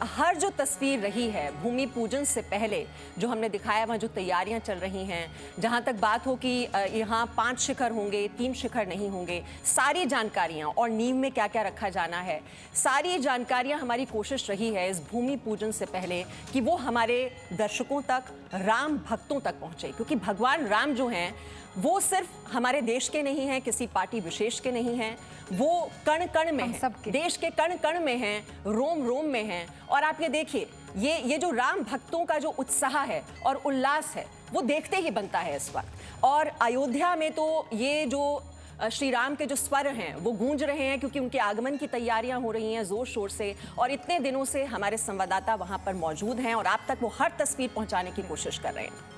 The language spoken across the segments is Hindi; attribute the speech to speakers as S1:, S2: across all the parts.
S1: हर जो तस्वीर रही है भूमि पूजन से पहले जो हमने दिखाया, वहाँ जो तैयारियां चल रही हैं, जहाँ तक बात हो कि यहाँ 5 शिखर होंगे, 3 शिखर नहीं होंगे, सारी जानकारियाँ और नींव में क्या क्या रखा जाना है, सारी जानकारियाँ हमारी कोशिश रही है इस भूमि पूजन से पहले कि वो हमारे दर्शकों तक, राम भक्तों तक पहुँचे। क्योंकि भगवान राम जो हैं वो सिर्फ हमारे देश के नहीं हैं, किसी पार्टी विशेष के नहीं हैं, वो कण कण में हैं, देश के कण कण में हैं, रोम रोम में हैं। और आप ये देखिए, ये जो राम भक्तों का जो उत्साह है और उल्लास है वो देखते ही बनता है इस वक्त। और अयोध्या में तो ये जो श्री राम के जो स्वर हैं वो गूंज रहे हैं, क्योंकि उनके आगमन की तैयारियां हो रही हैं जोर शोर से। और इतने दिनों से हमारे संवाददाता वहां पर मौजूद हैं और आप तक वो हर तस्वीर पहुंचाने की कोशिश कर रहे हैं।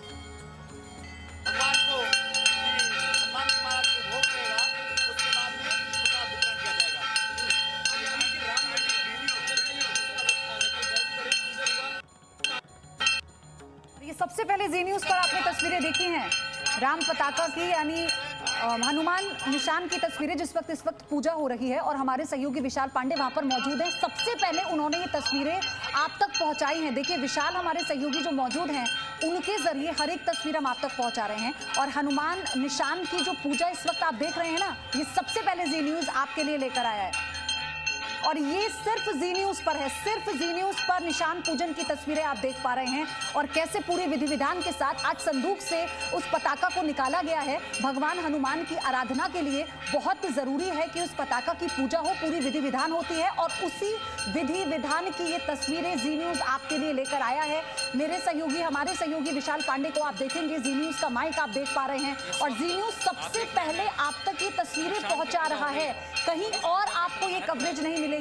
S2: सबसे पहले जी न्यूज पर आपने तस्वीरें देखी हैं राम पताका की, यानी हनुमान निशान की तस्वीरें इस वक्त पूजा हो रही है और हमारे सहयोगी विशाल पांडे वहां पर मौजूद हैं। सबसे पहले उन्होंने ये तस्वीरें आप तक पहुंचाई हैं। देखिए विशाल, हमारे सहयोगी जो मौजूद हैं उनके जरिए हर एक तस्वीर हम आप तक पहुंचा रहे हैं। और हनुमान निशान की जो पूजा इस वक्त आप देख रहे हैं ना, ये सबसे पहले जी न्यूज आपके लिए लेकर आया है और ये सिर्फ जी न्यूज पर है। सिर्फ जी न्यूज पर निशान पूजन की तस्वीरें आप देख पा रहे हैं और कैसे पूरे विधि विधान के साथ आज संदूक से उस पताका को निकाला गया है। भगवान हनुमान की आराधना के लिए बहुत जरूरी है कि उस पताका की पूजा हो, पूरी विधि विधान होती है और उसी विधि विधान की ये तस्वीरें जी न्यूज आपके लिए लेकर आया है। मेरे सहयोगी, हमारे सहयोगी विशाल पांडे को आप देखेंगे, जी न्यूज का माइक आप देख पा रहे हैं और जी न्यूज सबसे पहले आप तक ये तस्वीरें पहुंचा रहा है। कहीं और आपको ये कवरेज नहीं मिलेगी,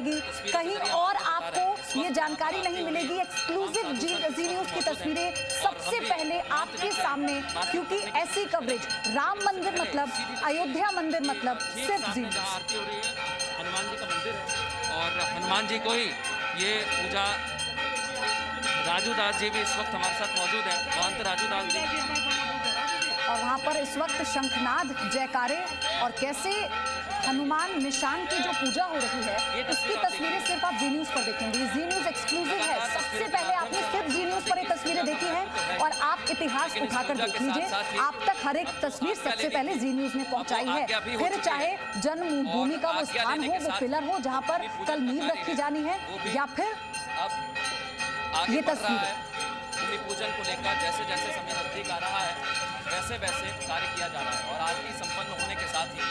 S2: कहीं और आपको ये जानकारी नहीं मिलेगी। एक्सक्लूसिव जी न्यूज की तस्वीरें सबसे पहले आपके सामने, क्योंकि ऐसी कवरेज, राम मंदिर मतलब, अयोध्या मंदिर मतलब सिर्फ जी न्यूज।
S3: हनुमान जी का मंदिर है और हनुमान जी को ही ये पूजा। राजू दास जी भी इस वक्त हमारे साथ मौजूद है, महंत राजू दास जी।
S2: और वहां पर इस वक्त शंखनाद, जयकारे और कैसे हनुमान निशान की जो पूजा हो रही है इसकी तस्वीरें सिर्फ आप जी न्यूज पर देखेंगे। जी न्यूज एक्सक्लूसिव है। सबसे पहले आपने सिर्फ जी न्यूज पर ये तस्वीरें देखी हैं और आप इतिहास उठाकर देख लीजिए, आप तक हर एक तस्वीर सबसे पहले जी न्यूज ने पहुंचाई है। फिर चाहे जन्मभूमि का वो स्थान हो, वो पिलर हो जहां पर कल नींव रखी जानी है, या फिर ये तस्वीर
S3: भूमि पूजन को लेकर जैसे जैसे समय नजदीक आ रहा है वैसे वैसे कार्य किया जा रहा है। और आरती संपन्न होने के साथ ही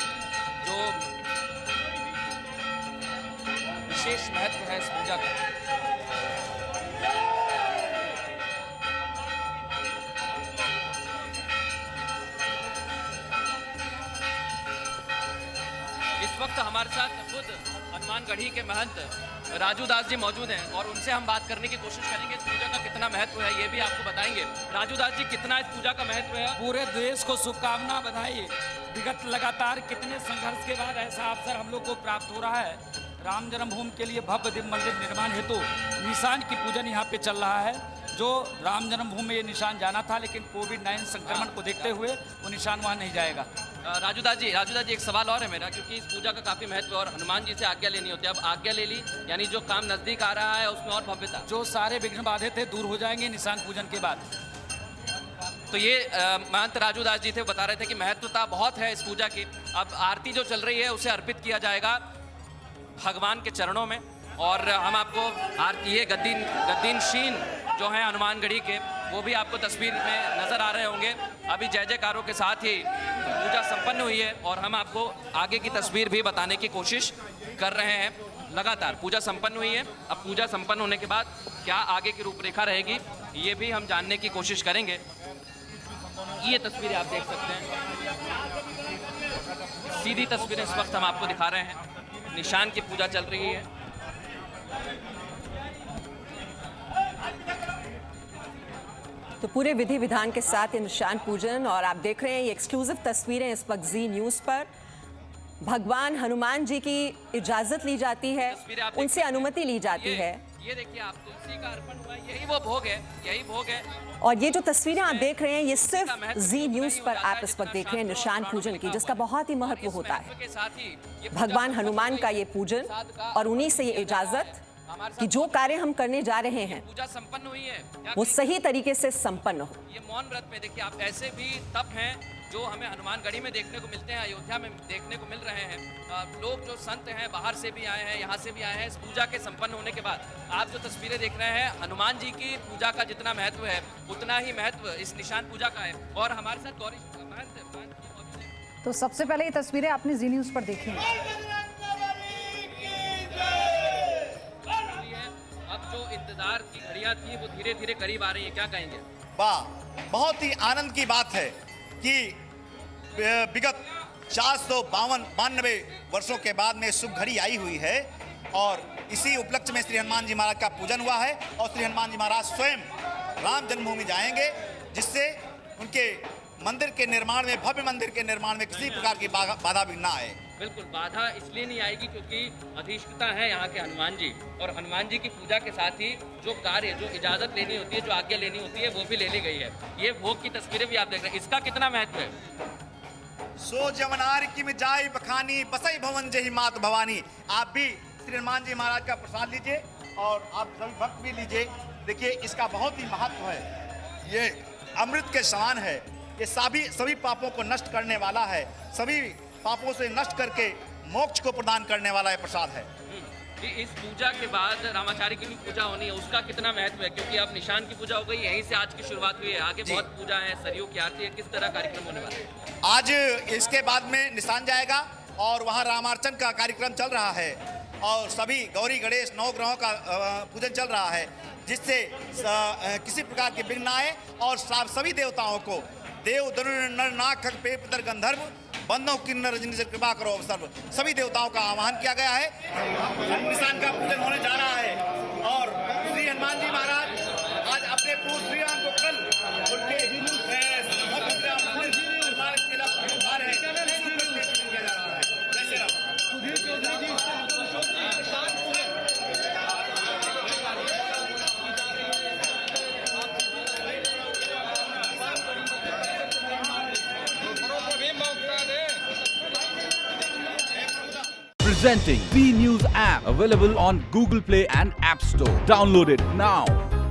S3: जो विशेष महत्व है इस पूजा का, इस वक्त हमारे साथ खुद हनुमानगढ़ी के महंत राजू दास जी मौजूद हैं और उनसे हम बात करने की कोशिश करेंगे। इस पूजा का कितना महत्व है ये भी आपको बताएंगे। राजू दास जी, कितना इस पूजा का महत्व है?
S4: पूरे देश को शुभकामना, बधाई। विगत लगातार कितने संघर्ष के बाद ऐसा अवसर हम लोग को प्राप्त हो रहा है। राम जन्मभूमि के लिए भव्य दिव्य मंदिर निर्माण हेतु निशान की पूजन यहाँ पे चल रहा है। जो राम जन्मभूमि में ये निशान जाना था, लेकिन कोविड-19 संक्रमण को देखते हुए वो निशान वहाँ नहीं जाएगा।
S3: राजू दास जी, एक सवाल और है मेरा, क्योंकि इस पूजा का काफी महत्व है और हनुमान जी से आज्ञा लेनी होती है। अब आज्ञा ले ली, यानी जो काम नजदीक आ रहा है उसमें और भव्यता,
S4: जो सारे विघ्न बाधे थे दूर हो जाएंगे निशान पूजन के बाद।
S3: तो ये महंत राजू दास जी थे, बता रहे थे कि महत्वता बहुत है इस पूजा की। अब आरती जो चल रही है उसे अर्पित किया जाएगा भगवान के चरणों में और हम आपको आरती, ये गद्दीन शीन जो है हनुमानगढ़ी के, वो भी आपको तस्वीर में नजर आ रहे होंगे। अभी जय जयकारों के साथ ही पूजा संपन्न हुई है और हम आपको आगे की तस्वीर भी बताने की कोशिश कर रहे हैं। लगातार पूजा संपन्न हुई है, अब पूजा संपन्न होने के बाद क्या आगे की रूपरेखा रहेगी ये भी हम जानने की कोशिश करेंगे। ये तस्वीरें आप देख सकते हैं, सीधी तस्वीरें इस वक्त हम आपको दिखा रहे हैं। निशान की पूजा चल रही है।
S1: तो पूरे विधि विधान के साथ ये निशान पूजन और आप देख रहे हैं ये एक्सक्लूसिव तस्वीरें इस वक्त जी न्यूज पर। भगवान हनुमान जी की इजाजत ली जाती है, उनसे अनुमति ली जाती है।
S3: ये देखिए आप, तुलसी का अर्पण हुआ, यही वो भोग है, यही भोग है।
S1: और ये जो तस्वीरें आप देख रहे हैं ये सिर्फ जी न्यूज पर आप इस वक्त देख रहे हैं निशान पूजन की, जिसका बहुत ही महत्व होता है। भगवान हनुमान का ये पूजन और उन्हीं से ये इजाजत
S3: हमारे
S1: कि
S3: साथ
S1: जो कार्य हम करने जा रहे हैं
S3: पूजा संपन्न हुई है या
S1: वो सही तरीके से संपन्न हो।
S3: ये मौन व्रत में देखिए आप ऐसे भी तप हैं जो हमें हनुमानगढ़ी में देखने को मिलते हैं, अयोध्या में देखने को मिल रहे हैं। लोग जो संत हैं बाहर से भी आए हैं, यहाँ से भी आए हैं। इस पूजा के संपन्न होने के बाद आप जो तस्वीरें देख रहे हैं, हनुमान जी की पूजा का जितना महत्व है उतना ही महत्व इस निशान पूजा का है। और हमारे साथ गौरी
S2: तो सबसे पहले ये तस्वीरें आपने जी न्यूज पर देखी हैं।
S3: अब जो इंतजार की घड़ियां थी वो धीरे धीरे करीब आ रही है, क्या कहेंगे?
S5: वाह, बहुत ही आनंद की बात है कि विगत 492 वर्षों के बाद में शुभ घड़ी आई हुई है और इसी उपलक्ष्य में श्री हनुमान जी महाराज का पूजन हुआ है और श्री हनुमान जी महाराज स्वयं राम जन्मभूमि जाएंगे, जिससे उनके मंदिर के निर्माण में, भव्य मंदिर के निर्माण में किसी प्रकार की बाधा भी ना आए।
S3: बिल्कुल, बाधा इसलिए नहीं आएगी क्योंकि अधिष्ठता है यहाँ के हनुमान जी, और हनुमान जी की पूजा के साथ ही जो कार्य, जो इजाजत लेनी होती है, जो आज्ञा लेनी होती है, वो भी ले ली गई है। ये भोग की तस्वीरें भी आप देख रहे हैं, इसका कितना महत्व है?
S5: सो जवनार की में जाई बखानी बसई भवन जही मात भवानी। आप भी श्री हनुमान जी महाराज का प्रसाद लीजिए और आप सभी भक्त भी लीजिए। देखिए, इसका बहुत ही महत्व है। ये अमृत के समान है। ये सभी पापों को नष्ट करने वाला है, सभी पापों से नष्ट करके मोक्ष को प्रदान करने वाला ये प्रसाद है।
S3: इस पूजा के बाद रामाचार्य की भी पूजा होनी है, उसका कितना महत्व है? क्योंकि अब निशान की पूजा हो गई, यहीं से आज की शुरुआत हुई है, आगे बहुत पूजा है, सरयू की आरती है, किस तरह कार्यक्रम होने वाला है?
S5: आज इसके बाद में निशान जाएगा और वहाँ रामार्चन का कार्यक्रम चल रहा है और सभी गौरी गणेश नवग्रहों का पूजन चल रहा है, जिससे किसी प्रकार के विघ्न आए और सभी देवताओं को देव धनुर नर नाग खग पे पितर गंधर्व बंदों किन्नर रजनी से कृपा करो सर्व, सभी देवताओं का आह्वान किया गया है। निशान का पूजन होने जा रहा है और श्री हनुमान जी महाराज आज अपने पूर्व श्री राम को कल उनके
S6: Presenting B News app, available on Google Play and App Store. Download it now.